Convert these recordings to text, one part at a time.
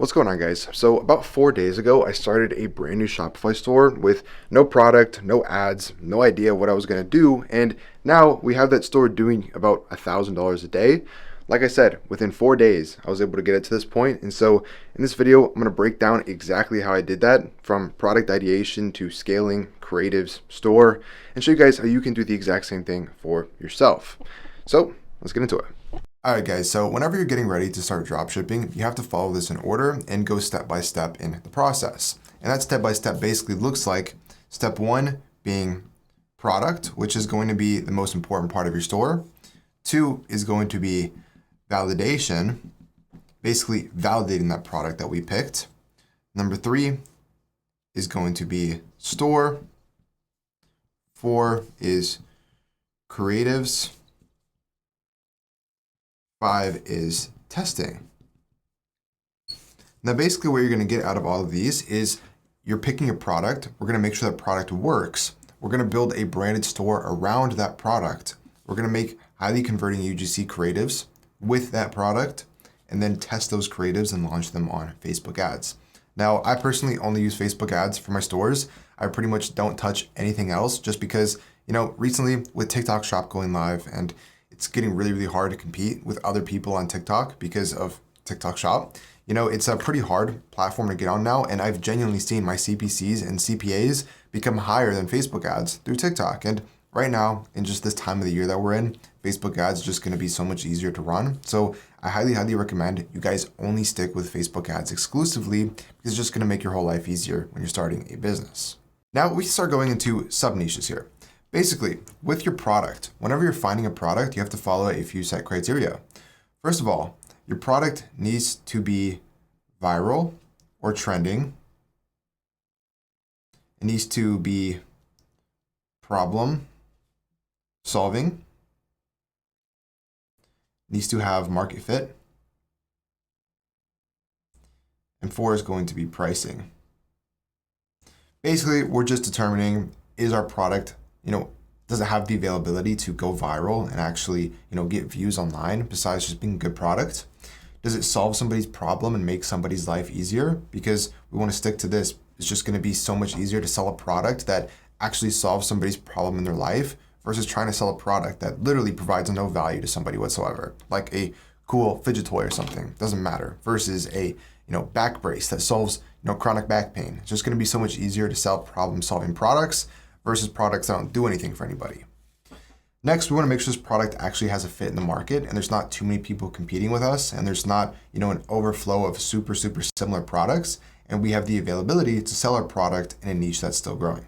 What's going on, guys? So about 4 days ago, I started a brand new Shopify store with no product, no ads, no idea what I was going to do. And now we have that store doing about $1,000 a day. Like I said, within 4 days, I was able to get it to this point. And so in this video, I'm going to break down exactly how I did that, from product ideation to scaling, creatives, store, and show you guys how you can do the exact same thing for yourself. So let's get into it. Alright guys, so whenever you're getting ready to start dropshipping, you have to follow this in order and go step by step in the process. And that step by step basically looks like step one being product, which is going to be the most important part of your store. Two is going to be validation, basically validating that product that we picked. Number three is going to be store. Four is creatives. 5 is testing. Now basically what you're going to get out of all of these is you're picking a product. We're going to make sure that product works. We're going to build a branded store around that product. We're going to make highly converting UGC creatives with that product and then test those creatives and launch them on Facebook ads. Now I personally only use Facebook ads for my stores. I pretty much don't touch anything else just because, recently with TikTok Shop going live and it's getting really, really hard to compete with other people on TikTok because of TikTok Shop. It's a pretty hard platform to get on now, and I've genuinely seen my CPCs and CPAs become higher than Facebook ads through TikTok. And right now, in just this time of the year that we're in, Facebook ads is just going to be so much easier to run. So I highly, highly recommend you guys only stick with Facebook ads exclusively because it's just going to make your whole life easier when you're starting a business. Now we start going into sub niches here. Basically, with your product, whenever you're finding a product, you have to follow a few set criteria. First of all, your product needs to be viral or trending. It needs to be problem solving. It needs to have market fit. And 4 is going to be pricing. Basically, we're just determining, is our product does it have the availability to go viral and actually, get views online besides just being a good product? Does it solve somebody's problem and make somebody's life easier? Because we want to stick to this. It's just going to be so much easier to sell a product that actually solves somebody's problem in their life versus trying to sell a product that literally provides no value to somebody whatsoever, like a cool fidget toy or something. Doesn't matter. Versus a back brace that solves chronic back pain. It's just going to be so much easier to sell problem-solving products versus products that don't do anything for anybody. Next, we want to make sure this product actually has a fit in the market and there's not too many people competing with us and there's not, an overflow of super similar products, and we have the availability to sell our product in a niche that's still growing.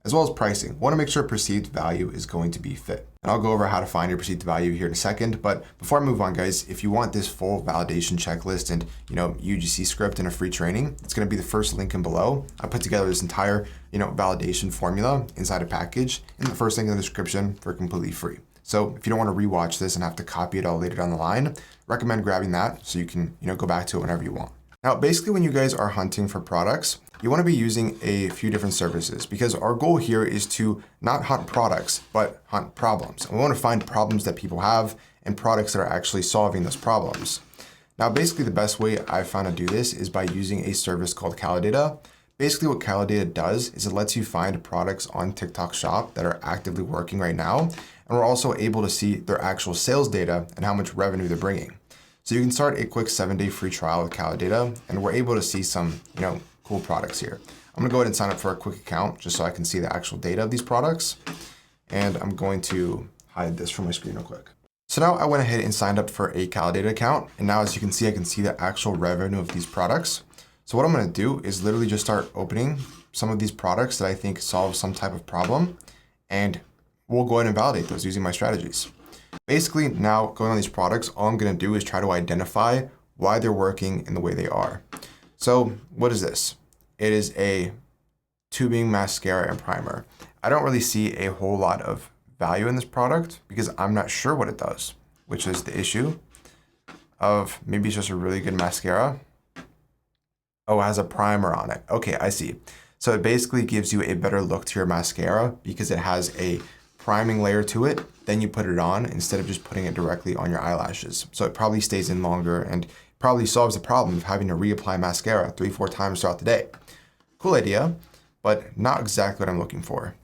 As well as pricing. We want to make sure perceived value is going to be fit. And I'll go over how to find your perceived value here in a second. But before I move on, guys, if you want this full validation checklist and UGC script and a free training, it's going to be the first link in below. I put together this entire validation formula inside a package in the first link in the description for completely free. So if you don't want to rewatch this and have to copy it all later down the line, recommend grabbing that so you can go back to it whenever you want. Now, basically, when you guys are hunting for products, you want to be using a few different services because our goal here is to not hunt products, but hunt problems. And we want to find problems that people have and products that are actually solving those problems. Now, basically, the best way I've found to do this is by using a service called Calidata. Basically, what Calidata does is it lets you find products on TikTok Shop that are actively working right now. And we're also able to see their actual sales data and how much revenue they're bringing. So you can start a quick 7-day free trial with Calidata, and we're able to see some, cool products here. I'm gonna go ahead and sign up for a quick account just so I can see the actual data of these products. And I'm going to hide this from my screen real quick. So now I went ahead and signed up for a Calidata account. And now as you can see, I can see the actual revenue of these products. So what I'm gonna do is literally just start opening some of these products that I think solve some type of problem. And we'll go ahead and validate those using my strategies. Basically, now going on these products, all I'm going to do is try to identify why they're working in the way they are. So what is this? It is a tubing mascara and primer. I don't really see a whole lot of value in this product because I'm not sure what it does, which is the issue of maybe it's just a really good mascara. Oh, it has a primer on it. Okay, I see. So it basically gives you a better look to your mascara because it has a priming layer to it, then you put it on instead of just putting it directly on your eyelashes. So it probably stays in longer and probably solves the problem of having to reapply mascara 3-4 times throughout the day. Cool idea, but not exactly what I'm looking for.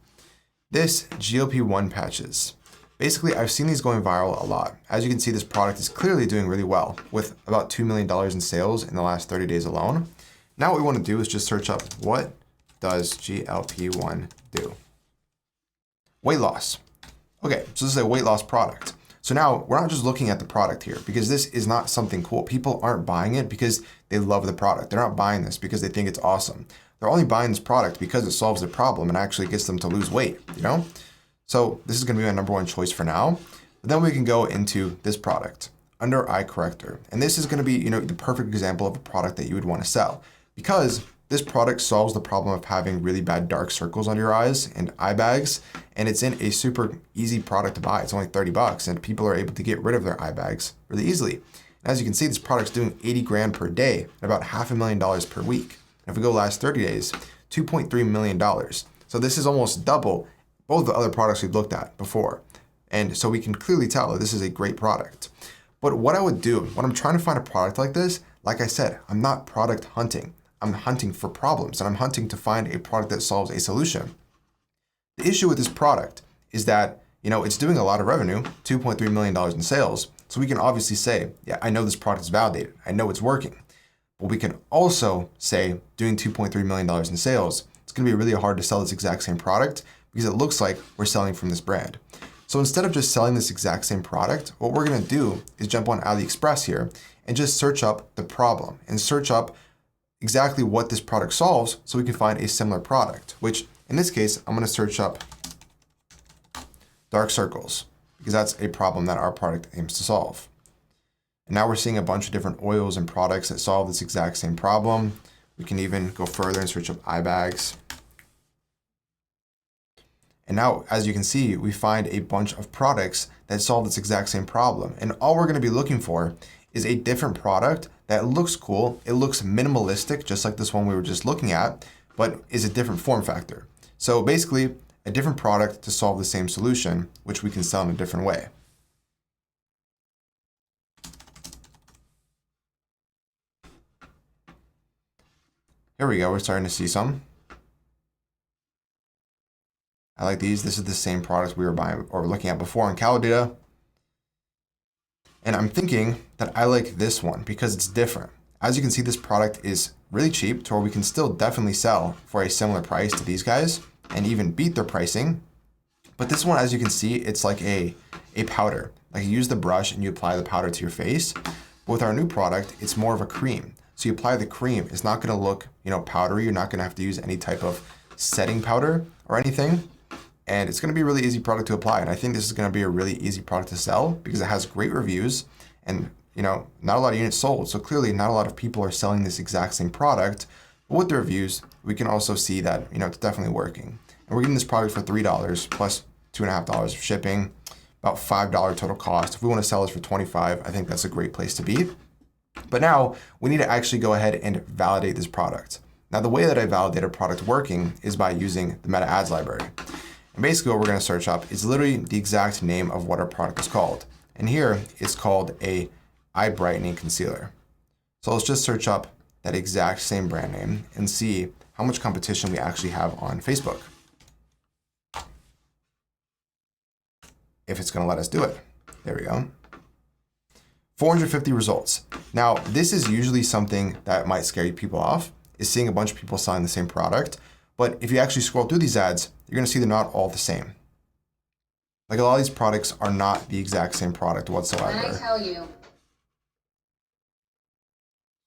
This GLP-1 patches. Basically, I've seen these going viral a lot. As you can see, this product is clearly doing really well with about $2 million in sales in the last 30 days alone. Now what we want to do is just search up, what does GLP-1 do? Weight loss. Okay, so this is a weight loss product. So now we're not just looking at the product here because this is not something cool. People aren't buying it because they love the product. They're not buying this because they think it's awesome. They're only buying this product because it solves their problem and actually gets them to lose weight, you know? So this is going to be my number one choice for now. But then we can go into this product, under eye corrector. And this is going to be, the perfect example of a product that you would want to sell because this product solves the problem of having really bad dark circles under your eyes and eye bags. And it's in a super easy product to buy. It's only $30 and people are able to get rid of their eye bags really easily. And as you can see, this product's doing 80 grand per day and about $500,000 per week. And if we go last 30 days, $2.3 million. So this is almost double both the other products we've looked at before. And so we can clearly tell that this is a great product. But what I would do when I'm trying to find a product like this, like I said, I'm not product hunting. I'm hunting for problems and I'm hunting to find a product that solves a solution. The issue with this product is that, it's doing a lot of revenue, $2.3 million in sales. So we can obviously say, yeah, I know this product is validated. I know it's working. But we can also say doing $2.3 million in sales, it's going to be really hard to sell this exact same product because it looks like we're selling from this brand. So instead of just selling this exact same product, what we're going to do is jump on AliExpress here and just search up the problem and search up exactly what this product solves so we can find a similar product, which in this case, I'm going to search up dark circles because that's a problem that our product aims to solve. And now we're seeing a bunch of different oils and products that solve this exact same problem. We can even go further and search up eye bags. And now, as you can see, we find a bunch of products that solve this exact same problem. And all we're going to be looking for is a different product that looks cool. It looks minimalistic, just like this one we were just looking at, but is a different form factor. So basically, a different product to solve the same solution, which we can sell in a different way. Here we go. We're starting to see some. I like these. This is the same product we were buying or looking at before on Calidata. And I'm thinking that I like this one because it's different. As you can see, this product is really cheap to where we can still definitely sell for a similar price to these guys and even beat their pricing. But this one, as you can see, it's like a powder. Like you use the brush and you apply the powder to your face. But with our new product, it's more of a cream. So you apply the cream. It's not going to look, powdery. You're not going to have to use any type of setting powder or anything. And it's going to be a really easy product to apply. And I think this is going to be a really easy product to sell because it has great reviews and, not a lot of units sold. So clearly not a lot of people are selling this exact same product. But with the reviews, we can also see that, it's definitely working. And we're getting this product for $3 plus $2.50 of shipping, about $5 total cost. If we want to sell this for $25, I think that's a great place to be. But now we need to actually go ahead and validate this product. Now, the way that I validate a product working is by using the meta ads library. And basically what we're going to search up is literally the exact name of what our product is called. And here it's called a eye brightening concealer. So let's just search up that exact same brand name and see how much competition we actually have on Facebook. If it's going to let us do it. There we go. 450 results. Now, this is usually something that might scare people off, is seeing a bunch of people selling the same product. But if you actually scroll through these ads, you're going to see they're not all the same. Like a lot of these products are not the exact same product whatsoever. When I tell you.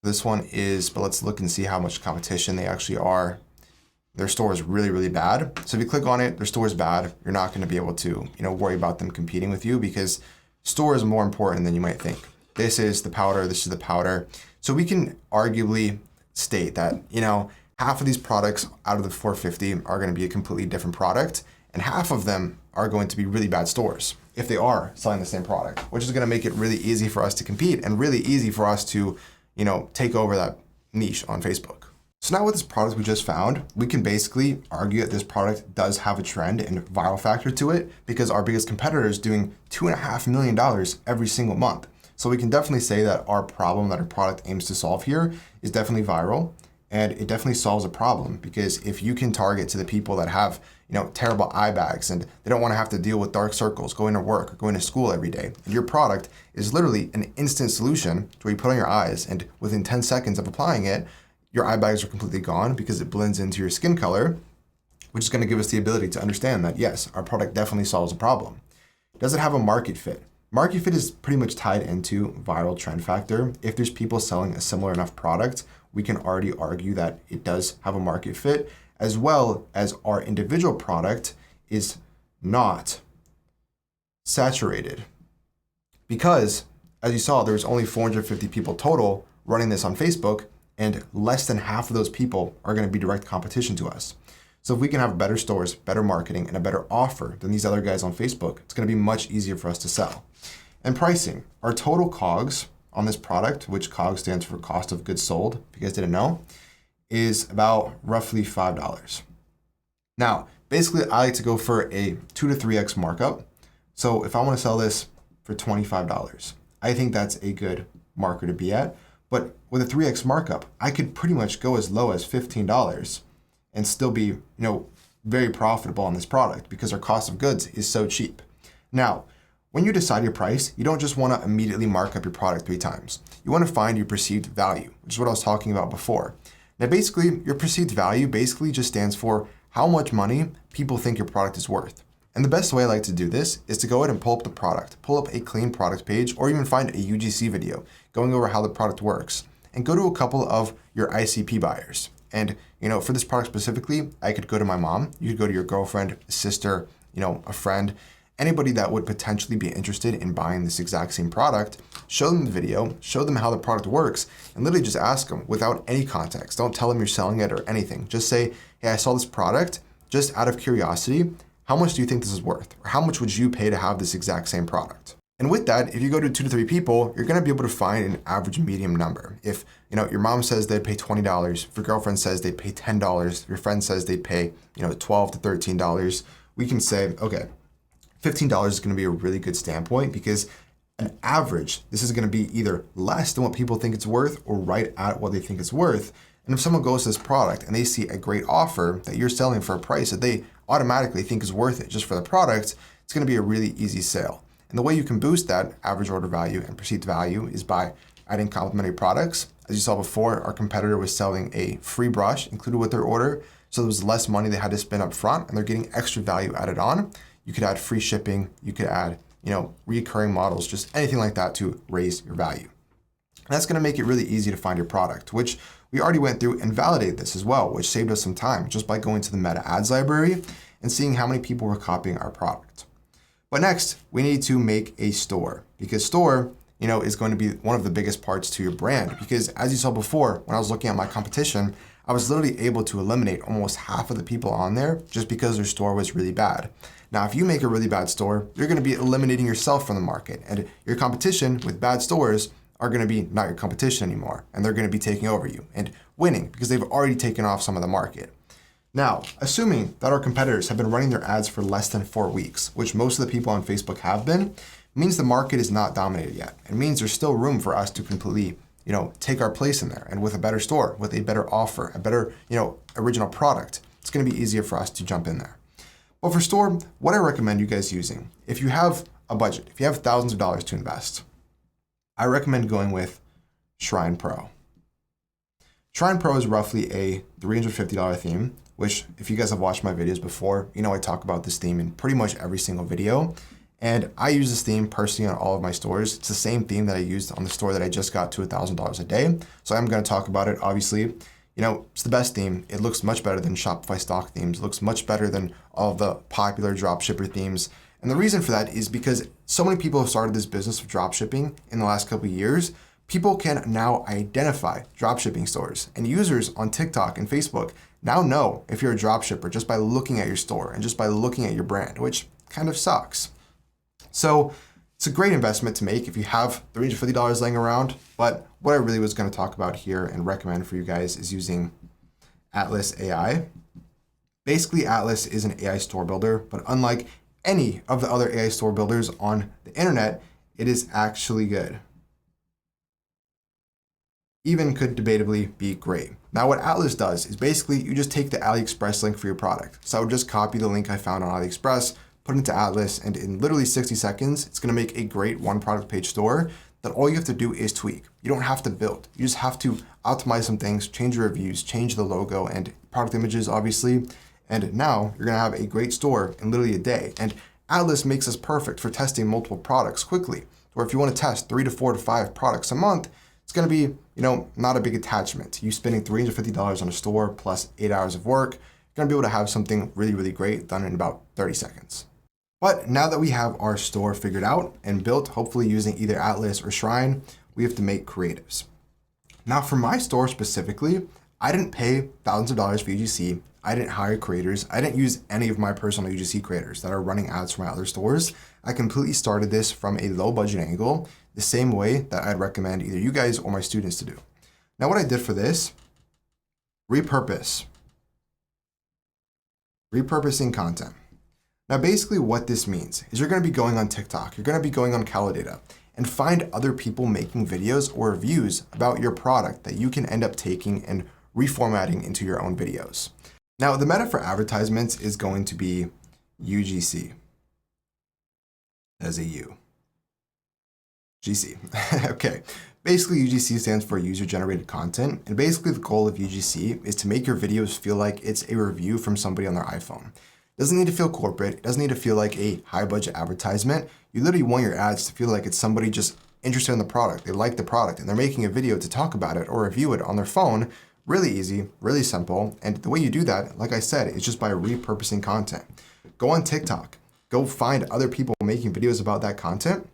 This one is, but let's look and see how much competition they actually are. Their store is really, really bad. So if you click on it, their store is bad. You're not going to be able to, worry about them competing with you because store is more important than you might think. This is the powder. This is the powder. So we can arguably state that, half of these products out of the 450 are going to be a completely different product, and half of them are going to be really bad stores if they are selling the same product, which is going to make it really easy for us to compete and really easy for us to, take over that niche on Facebook. So now with this product we just found, we can basically argue that this product does have a trend and viral factor to it because our biggest competitor is doing $2.5 million every single month. So we can definitely say that our problem that our product aims to solve here is definitely viral, and it definitely solves a problem, because if you can target to the people that have, terrible eye bags and they don't want to have to deal with dark circles going to work or going to school every day, and your product is literally an instant solution to where you put on your eyes and within 10 seconds of applying it, your eye bags are completely gone because it blends into your skin color, which is going to give us the ability to understand that, yes, our product definitely solves a problem. Does it have a market fit? Market fit is pretty much tied into viral trend factor. If there's people selling a similar enough product, we can already argue that it does have a market fit, as well as our individual product is not saturated. Because, as you saw, there's only 450 people total running this on Facebook, and less than half of those people are going to be direct competition to us. So if we can have better stores, better marketing, and a better offer than these other guys on Facebook, it's going to be much easier for us to sell. And pricing, our total COGS on this product, which COGS stands for cost of goods sold, if you guys didn't know, is about roughly $5. Now, basically, I like to go for a 2 to 3x markup. So if I want to sell this for $25, I think that's a good marker to be at. But with a 3x markup, I could pretty much go as low as $15 and still be, very profitable on this product because our cost of goods is so cheap. Now, when you decide your price, you don't just want to immediately mark up your product 3 times. You want to find your perceived value, which is what I was talking about before. Now, basically, your perceived value basically just stands for how much money people think your product is worth. And the best way I like to do this is to go ahead and pull up the product, pull up a clean product page, or even find a UGC video going over how the product works, and go to a couple of your ICP buyers. And, for this product specifically, I could go to my mom, you could go to your girlfriend, a sister, a friend, anybody that would potentially be interested in buying this exact same product, show them the video, show them how the product works, and literally just ask them without any context. Don't tell them you're selling it or anything. Just say, hey, I saw this product, just out of curiosity, how much do you think this is worth? Or how much would you pay to have this exact same product? And with that, if you go to 2 to 3 people, you're gonna be able to find an average medium number. If your mom says they'd pay $20, if your girlfriend says they'd pay $10, if your friend says they'd pay $12 to $13, we can say, okay, $15 is gonna be a really good standpoint, because an average, this is gonna be either less than what people think it's worth or right at what they think it's worth. And if someone goes to this product and they see a great offer that you're selling for a price that they automatically think is worth it just for the product, it's gonna be a really easy sale. And the way you can boost that average order value and perceived value is by adding complementary products. As you saw before, our competitor was selling a free brush included with their order, so there was less money they had to spend up front, and they're getting extra value added on. You could add free shipping, you could add, recurring models, just anything like that to raise your value. And that's gonna make it really easy to find your product, which we already went through and validated this as well, which saved us some time just by going to the meta ads library and seeing how many people were copying our product. But next, we need to make a store, because store, is going to be one of the biggest parts to your brand. Because as you saw before, when I was looking at my competition, I was literally able to eliminate almost half of the people on there just because their store was really bad. Now, if you make a really bad store, you're going to be eliminating yourself from the market, and your competition with bad stores are going to be not your competition anymore, and they're going to be taking over you and winning because they've already taken off some of the market. Now, assuming that our competitors have been running their ads for less than 4 weeks, which most of the people on Facebook have been, means the market is not dominated yet. It means there's still room for us to completely, take our place in there. And with a better store, with a better offer, a better, original product, it's going to be easier for us to jump in there. But for store, what I recommend you guys using, if you have a budget, if you have thousands of dollars to invest, I recommend going with Shrine Pro. Shrine Pro is roughly a $350 theme, which if you guys have watched my videos before, I talk about this theme in pretty much every single video. And I use this theme personally on all of my stores. It's the same theme that I used on the store that I just got to $1,000 a day. So I'm going to talk about it. Obviously, it's the best theme. It looks much better than Shopify stock themes. It looks much better than all of the popular dropshipper themes. And the reason for that is because so many people have started this business of dropshipping in the last couple of years. People can now identify dropshipping stores, and users on TikTok and Facebook now know if you're a dropshipper just by looking at your store and just by looking at your brand, which kind of sucks. So it's a great investment to make if you have $350 laying around. But what I really was going to talk about here and recommend for you guys is using Atlas AI. Basically, Atlas is an AI store builder, but unlike any of the other AI store builders on the internet, it is actually good. even could debatably be great. Now what Atlas does is basically you just take the AliExpress link for your product. So I would just copy the link I found on AliExpress, put it into Atlas, and in literally 60 seconds, it's gonna make a great one product page store that all you have to do is tweak. You don't have to build. You just have to optimize some things, change your reviews, change the logo and product images, obviously. And now you're gonna have a great store in literally a day. And Atlas makes this perfect for testing multiple products quickly. Or if you wanna test 3 to 4 to 5 products a month, it's gonna be, not a big attachment. You spending $350 on a store plus 8 hours of work, you're gonna be able to have something really, really great done in about 30 seconds. But now that we have our store figured out and built, hopefully using either Atlas or Shrine, we have to make creatives. Now for my store specifically, I didn't pay thousands of dollars for UGC. I didn't hire creators. I didn't use any of my personal UGC creators that are running ads for my other stores. I completely started this from a low budget angle, the same way that I'd recommend either you guys or my students to do. Now what I did for this, repurposing content. Now, basically what this means is you're gonna be going on TikTok, you're gonna be going on Calidata and find other people making videos or reviews about your product that you can end up taking and reformatting into your own videos. Now, the meta for advertisements is going to be UGC. As a U. GC. Okay. Basically, UGC stands for user-generated content. And basically the goal of UGC is to make your videos feel like it's a review from somebody on their iPhone. It doesn't need to feel corporate. It doesn't need to feel like a high budget advertisement. You literally want your ads to feel like it's somebody just interested in the product. They like the product and they're making a video to talk about it or review it on their phone. Really easy, really simple. And the way you do that, like I said, is just by repurposing content. Go on TikTok, go find other people making videos about that content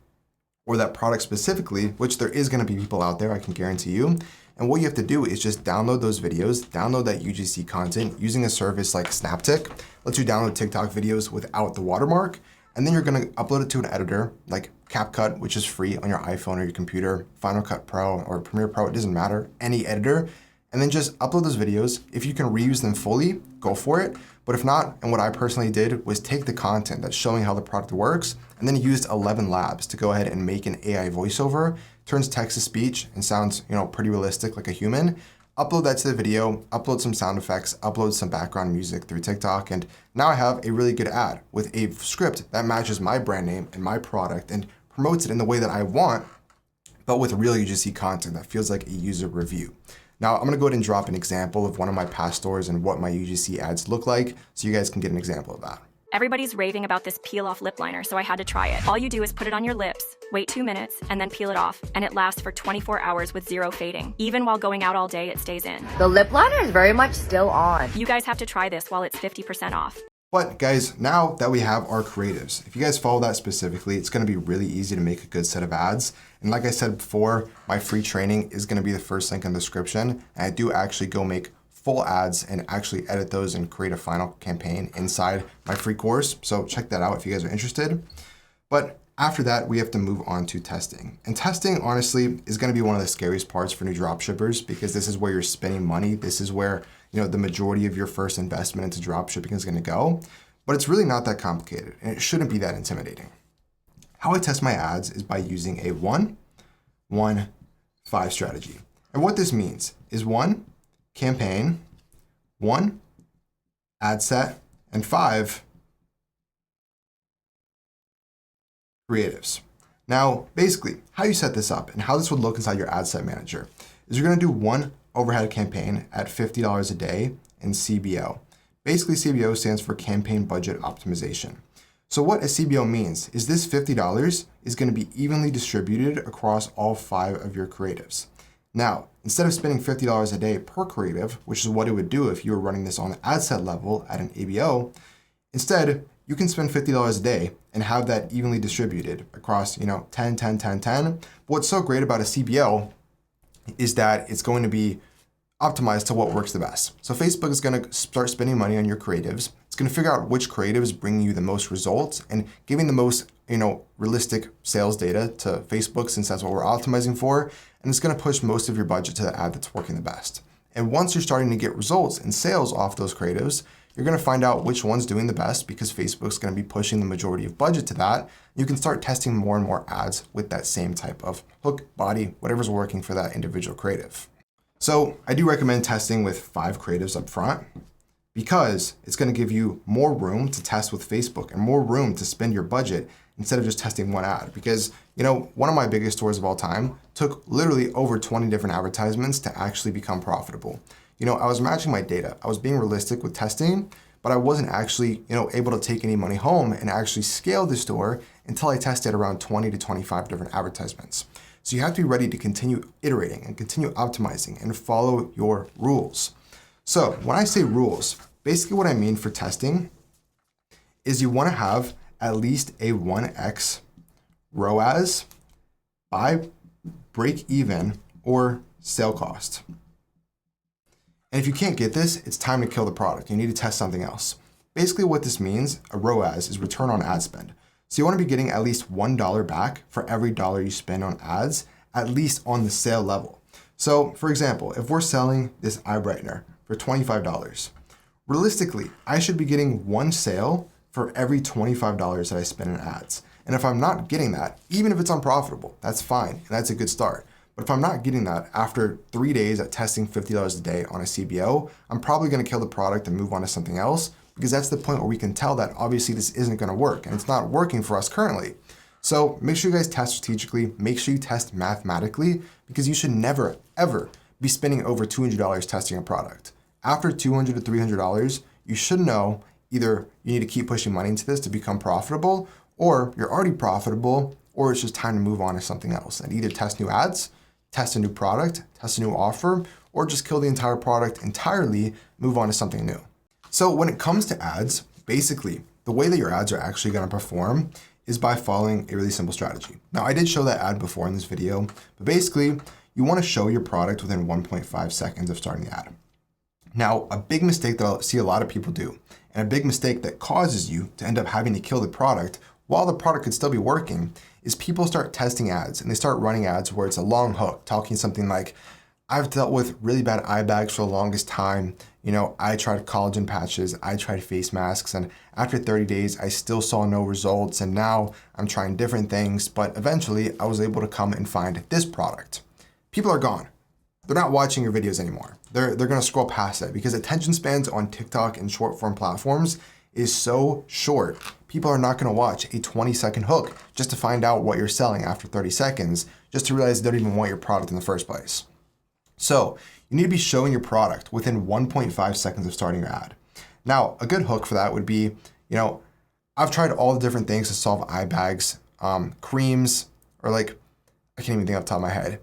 or that product specifically, which there is gonna be people out there, I can guarantee you. And what you have to do is just download those videos, download that UGC content using a service like Snaptic, lets you download TikTok videos without the watermark. And then you're gonna upload it to an editor like CapCut, which is free on your iPhone or your computer, Final Cut Pro or Premiere Pro, it doesn't matter, any editor. And then just upload those videos. If you can reuse them fully, go for it. But if not, and what I personally did was take the content that's showing how the product works and then used 11 labs to go ahead and make an AI voiceover, turns text to speech and sounds, pretty realistic like a human. Upload that to the video, upload some sound effects, upload some background music through TikTok, and now I have a really good ad with a script that matches my brand name and my product and promotes it in the way that I want, but with real UGC content that feels like a user review. Now, I'm gonna go ahead and drop an example of one of my past stores and what my UGC ads look like so you guys can get an example of that. Everybody's raving about this peel-off lip liner, so I had to try it. All you do is put it on your lips, wait 2 minutes, and then peel it off, and it lasts for 24 hours with 0 fading. Even while going out all day, it stays in. The lip liner is very much still on. You guys have to try this while it's 50% off. But guys, now that we have our creatives, if you guys follow that specifically, it's gonna be really easy to make a good set of ads. And like I said before, my free training is gonna be the first link in the description. And I do actually go make full ads and actually edit those and create a final campaign inside my free course. So check that out if you guys are interested. But after that, we have to move on to testing. And testing, honestly, is gonna be one of the scariest parts for new dropshippers because this is where you're spending money. This is where the majority of your first investment into dropshipping is gonna go. But it's really not that complicated and it shouldn't be that intimidating. How I test my ads is by using a 1-1-5 strategy. And what this means is 1, campaign, 1, ad set, and 5, creatives. Now, basically, how you set this up and how this would look inside your ad set manager is you're gonna do 1 overhead campaign at $50 a day in CBO. Basically, CBO stands for Campaign Budget Optimization. So what a CBO means is this $50 is gonna be evenly distributed across all 5 of your creatives. Now, instead of spending $50 a day per creative, which is what it would do if you were running this on the ad set level at an ABO, instead, you can spend $50 a day and have that evenly distributed across, 10, 10, 10, 10. But what's so great about a CBO is that it's going to be optimized to what works the best. So Facebook is going to start spending money on your creatives. It's going to figure out which creatives bring you the most results and giving the most, realistic sales data to Facebook since that's what we're optimizing for. And it's going to push most of your budget to the ad that's working the best. And once you're starting to get results and sales off those creatives, you're going to find out which one's doing the best because Facebook's going to be pushing the majority of budget to that. You can start testing more and more ads with that same type of hook, body, whatever's working for that individual creative. So I do recommend testing with 5 creatives up front because it's going to give you more room to test with Facebook and more room to spend your budget instead of just testing one ad. Because, one of my biggest stores of all time took literally over 20 different advertisements to actually become profitable. I was matching my data. I was being realistic with testing, but I wasn't actually, able to take any money home and actually scale the store until I tested around 20 to 25 different advertisements. So you have to be ready to continue iterating and continue optimizing and follow your rules. So when I say rules, basically what I mean for testing is you want to have at least a 1x ROAS by break even or sale cost. And if you can't get this, it's time to kill the product. You need to test something else. Basically what this means, a ROAS, is return on ad spend. So you want to be getting at least $1 back for every dollar you spend on ads, at least on the sale level. So for example, if we're selling this eye brightener for $25, realistically, I should be getting 1 sale for every $25 that I spend in ads. And if I'm not getting that, even if it's unprofitable, that's fine, and that's a good start. But if I'm not getting that after 3 days at testing $50 a day on a CBO, I'm probably gonna kill the product and move on to something else, because that's the point where we can tell that obviously this isn't gonna work and it's not working for us currently. So make sure you guys test strategically, make sure you test mathematically, because you should never, ever be spending over $200 testing a product. After $200 to $300, you should know either you need to keep pushing money into this to become profitable, or you're already profitable, or it's just time to move on to something else and either test new ads, test a new product, test a new offer, or just kill the entire product entirely, move on to something new. So when it comes to ads, basically the way that your ads are actually gonna perform is by following a really simple strategy. Now I did show that ad before in this video, but basically you wanna show your product within 1.5 seconds of starting the ad. Now, a big mistake that I see a lot of people do, and a big mistake that causes you to end up having to kill the product while the product could still be working, is people start testing ads and they start running ads where it's a long hook, talking something like, I've dealt with really bad eye bags for the longest time. I tried collagen patches, I tried face masks, and after 30 days, I still saw no results. And now I'm trying different things, but eventually I was able to come and find this product. People are gone. They're not watching your videos anymore. They're gonna scroll past it because attention spans on TikTok and short form platforms is so short. People are not gonna watch a 20-second hook just to find out what you're selling after 30 seconds, just to realize they don't even want your product in the first place. So you need to be showing your product within 1.5 seconds of starting your ad. Now, a good hook for that would be, I've tried all the different things to solve eye bags, creams, or I can't even think off the top of my head.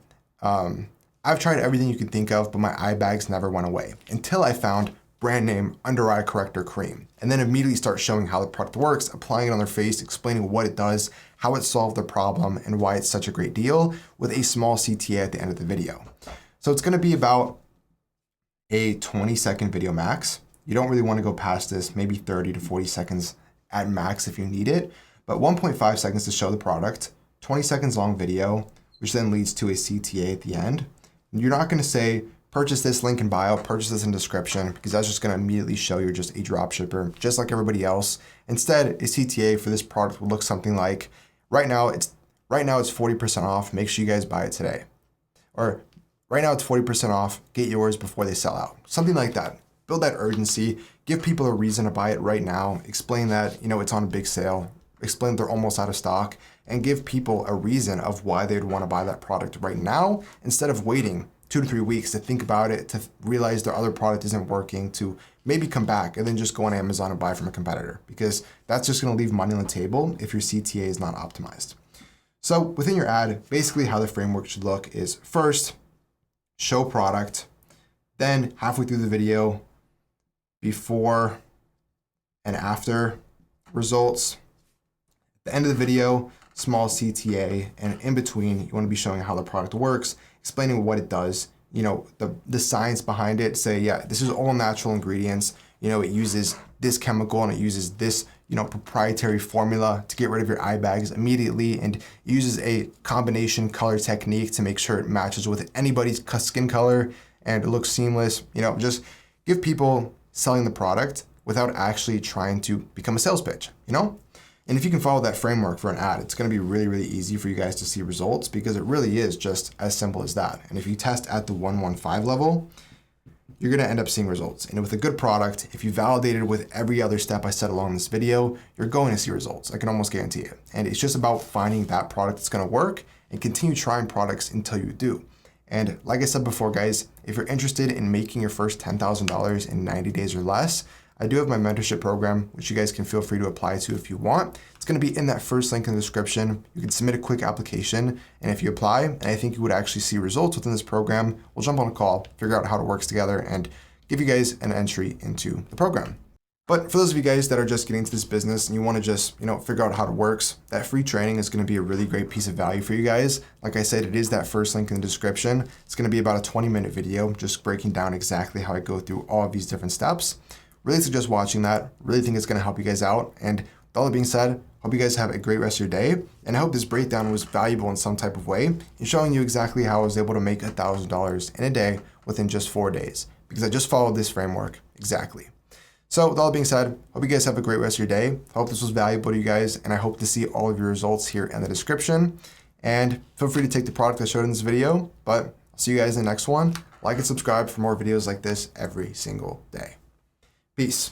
I've tried everything you can think of, but my eye bags never went away until I found brand name under eye corrector cream, and then immediately start showing how the product works, applying it on their face, explaining what it does, how it solved the problem, and why it's such a great deal with a small CTA at the end of the video. So it's gonna be about a 20-second video max. You don't really wanna go past this, maybe 30 to 40 seconds at max if you need it, but 1.5 seconds to show the product, 20 seconds long video, which then leads to a CTA at the end. You're not gonna say, purchase this link in bio, purchase this in description, because that's just gonna immediately show you're just a drop shipper, just like everybody else. Instead, a CTA for this product will look something like, right now it's 40% off, make sure you guys buy it today. Or right now it's 40% off, get yours before they sell out. Something like that. Build that urgency, give people a reason to buy it right now, explain that, it's on a big sale, explain they're almost out of stock, and give people a reason of why they'd want to buy that product right now instead of waiting 2 to 3 weeks to think about it, to realize their other product isn't working, to maybe come back and then just go on Amazon and buy from a competitor, because that's just going to leave money on the table if your CTA is not optimized. So within your ad, basically how the framework should look is first, show product, then halfway through the video, before and after results, at the end of the video, small CTA, and in between, you want to be showing how the product works, explaining what it does, the science behind it, say, yeah, this is all natural ingredients, it uses this chemical and it uses this, proprietary formula to get rid of your eye bags immediately, and it uses a combination color technique to make sure it matches with anybody's skin color and it looks seamless. Just give people selling the product without actually trying to become a sales pitch, And if you can follow that framework for an ad, it's going to be really, really easy for you guys to see results because it really is just as simple as that. And if you test at the 115 level, you're going to end up seeing results. And with a good product, if you validate it with every other step I said along this video, you're going to see results. I can almost guarantee it. And it's just about finding that product that's going to work and continue trying products until you do. And like I said before, guys, if you're interested in making your first $10,000 in 90 days or less, I do have my mentorship program, which you guys can feel free to apply to if you want. It's going to be in that first link in the description. You can submit a quick application, and if you apply, and I think you would actually see results within this program, we'll jump on a call, figure out how it works together, and give you guys an entry into the program. But for those of you guys that are just getting into this business and you want to just, figure out how it works, that free training is going to be a really great piece of value for you guys. Like I said, it is that first link in the description. It's going to be about a 20-minute video, just breaking down exactly how I go through all of these different steps. Really suggest watching that. Really think it's going to help you guys out. And with all that being said, hope you guys have a great rest of your day. And I hope this breakdown was valuable in some type of way in showing you exactly how I was able to make $1,000 in a day within just 4 days, because I just followed this framework exactly. So with all that being said, hope you guys have a great rest of your day. I hope this was valuable to you guys, and I hope to see all of your results here in the description. And feel free to take the product I showed in this video, but I'll see you guys in the next one. Like and subscribe for more videos like this every single day. Peace.